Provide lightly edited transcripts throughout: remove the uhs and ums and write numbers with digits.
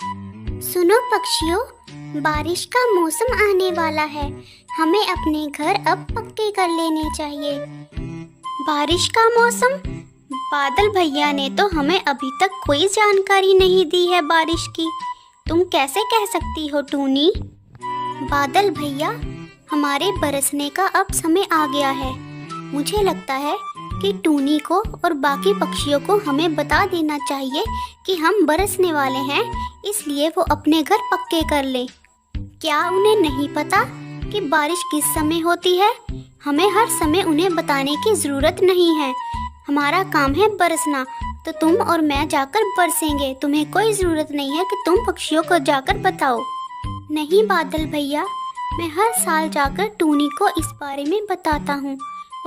सुनो पक्षियों, बारिश का मौसम आने वाला है। हमें अपने घर अब पक्के कर लेने चाहिए। बारिश का मौसम? बादल भैया ने तो हमें अभी तक कोई जानकारी नहीं दी है बारिश की। तुम कैसे कह सकती हो टूनी? बादल भैया, हमारे बरसने का अब समय आ गया है। मुझे लगता है कि टूनी को और बाकी पक्षियों को हमें बता देना चाहिए कि हम बरसने वाले हैं, इसलिए वो अपने घर पक्के कर लें। क्या उन्हें नहीं पता कि बारिश किस समय होती है? हमें हर समय उन्हें बताने की ज़रूरत नहीं है। हमारा काम है बरसना, तो तुम और मैं जाकर बरसेंगे। तुम्हें कोई ज़रूरत नहीं है कि तुम पक्षियों को जाकर बताओ। नहीं बादल भैया, मैं हर साल जाकर टूनी को इस बारे में बताता हूँ,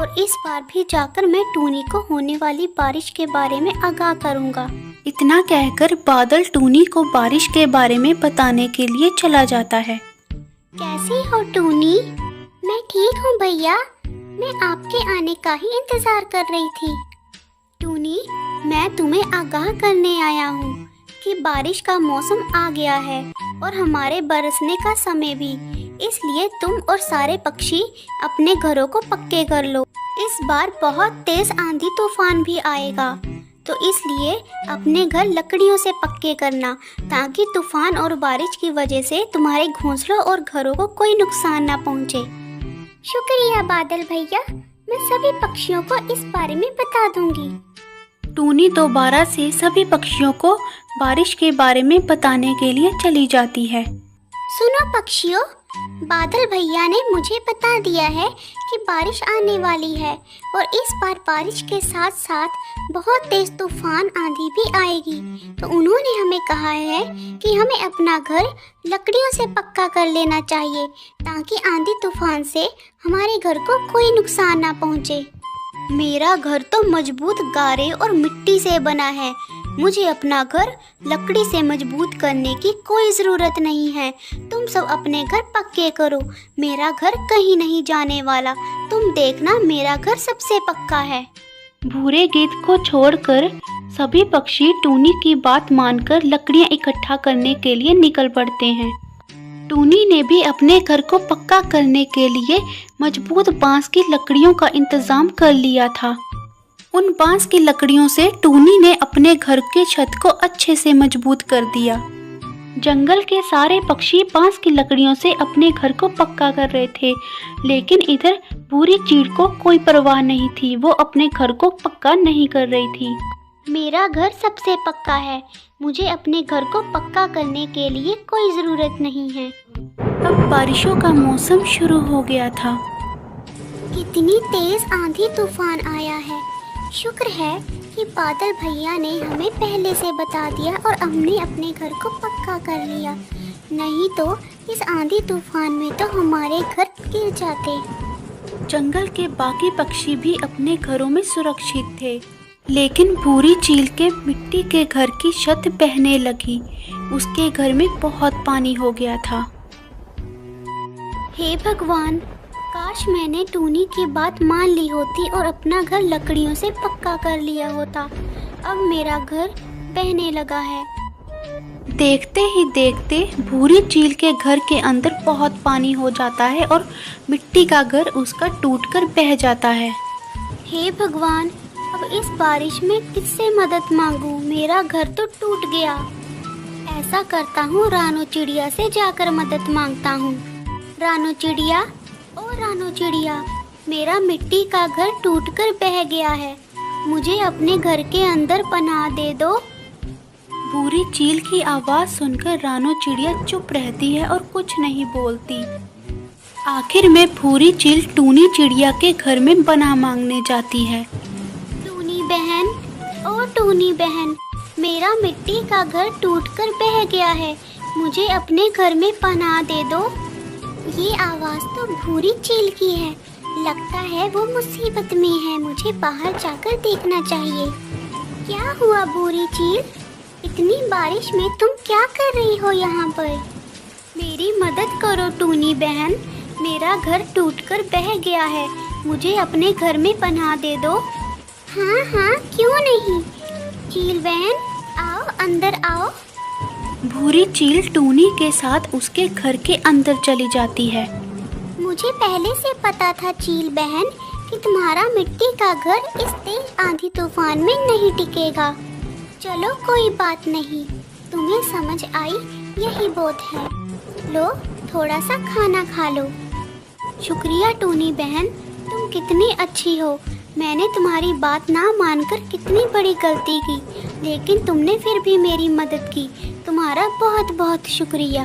और इस बार भी जाकर मैं टूनी को होने वाली बारिश के बारे में आगाह करूँगा। इतना कहकर बादल टूनी को बारिश के बारे में बताने के लिए चला जाता है। कैसी हो टूनी? मैं ठीक हूँ भैया, मैं आपके आने का ही इंतजार कर रही थी। टूनी, मैं तुम्हें आगाह करने आया हूँ कि बारिश का मौसम आ गया है और हमारे बरसने का समय भी। इसलिए तुम और सारे पक्षी अपने घरों को पक्के कर लो। इस बार बहुत तेज आंधी तूफान भी आएगा, तो इसलिए अपने घर लकड़ियों से पक्के करना, ताकि तूफान और बारिश की वजह से तुम्हारे घोंसलों और घरों को कोई नुकसान ना पहुंचे। शुक्रिया बादल भैया, मैं सभी पक्षियों को इस बारे में बता दूंगी। टूनी दोबारा से सभी पक्षियों को बारिश के बारे में बताने के लिए चली जाती है। सुनो पक्षियों, बादल भैया ने मुझे बता दिया है कि बारिश आने वाली है, और इस बार बारिश के साथ साथ बहुत तेज तूफान आंधी भी आएगी। तो उन्होंने हमें कहा है कि हमें अपना घर लकड़ियों से पक्का कर लेना चाहिए, ताकि आंधी तूफान से हमारे घर को कोई नुकसान ना पहुंचे। मेरा घर तो मजबूत गारे और मिट्टी से बना है। मुझे अपना घर लकड़ी से मजबूत करने की कोई ज़रूरत नहीं है। तुम सब अपने घर पक्के करो, मेरा घर कहीं नहीं जाने वाला। तुम देखना, मेरा घर सबसे पक्का है। भूरे गीत को छोड़कर सभी पक्षी टूनी की बात मानकर लकड़ियां इकट्ठा करने के लिए निकल पड़ते हैं। टूनी ने भी अपने घर को पक्का करने के लिए मजबूत बांस की लकड़ियों का इंतजाम कर लिया था। उन बांस की लकड़ियों से टूनी ने अपने घर के छत को अच्छे से मजबूत कर दिया। जंगल के सारे पक्षी बांस की लकड़ियों से अपने घर को पक्का कर रहे थे, लेकिन इधर भूरी चीड़ को कोई परवाह नहीं थी। वो अपने घर को पक्का नहीं कर रही थी। मेरा घर सबसे पक्का है, मुझे अपने घर को पक्का करने के लिए कोई ज़रूरत नहीं है। अब बारिशों का मौसम शुरू हो गया था। कितनी तेज आंधी तूफान आया है। शुक्र है कि बादल भैया ने हमें पहले से बता दिया और हमने अपने घर को पक्का कर लिया। नहीं तो इस आंधी तूफान में तो हमारे घर गिर जाते। जंगल के बाकी पक्षी भी अपने घरों में सुरक्षित थे, लेकिन भूरी चील के मिट्टी के घर की छत बहने लगी। उसके घर में बहुत पानी हो गया था। हे भगवान, काश मैंने टूनी की बात मान ली होती और अपना घर लकड़ियों से पक्का कर लिया होता। अब मेरा घर बहने लगा है। देखते ही देखते भूरी चील के घर के अंदर बहुत पानी हो जाता है और मिट्टी का घर उसका टूटकर बह जाता है। हे भगवान, अब इस बारिश में किससे मदद मांगूं? मेरा घर तो टूट गया। ऐसा करता हूँ, रानो चिड़िया से जाकर मदद मांगता हूँ। रानो चिड़िया, ओ रानो चिड़िया, मेरा मिट्टी का घर टूटकर बह गया है। मुझे अपने घर के अंदर पनाह दे दो। भूरी चील की आवाज़ सुनकर रानो चिड़िया चुप रहती है और कुछ नहीं बोलती। आखिर में भूरी चील टूनी चिड़िया के घर में पनाह मांगने जाती है। टूनी बहन, ओ टूनी बहन, मेरा मिट्टी का घर टूटकर बह गया है। मुझे अपने घर में पनाह दे दो। ये आवाज़ तो भूरी चील की है। लगता है वो मुसीबत में है। मुझे बाहर जाकर देखना चाहिए। क्या हुआ भूरी चील? इतनी बारिश में तुम क्या कर रही हो यहाँ पर? मेरी मदद करो टूनी बहन, मेरा घर टूटकर बह गया है। मुझे अपने घर में पनाह दे दो। हाँ हाँ, क्यों नहीं। चील बहन, आओ, अंदर आओ। भूरी चील टूनी के साथ उसके घर के अंदर चली जाती है। मुझे पहले से पता था चील बहन कि तुम्हारा मिट्टी का घर इस तेज आंधी तूफान में नहीं टिकेगा। चलो कोई बात नहीं, तुम्हें समझ आई यही बहुत है। लो थोड़ा सा खाना खा लो। शुक्रिया टूनी बहन, तुम कितनी अच्छी हो। मैंने तुम्हारी बात ना मानकर कितनी बड़ी गलती की, लेकिन तुमने फिर भी मेरी मदद की। तुम्हारा बहुत बहुत शुक्रिया।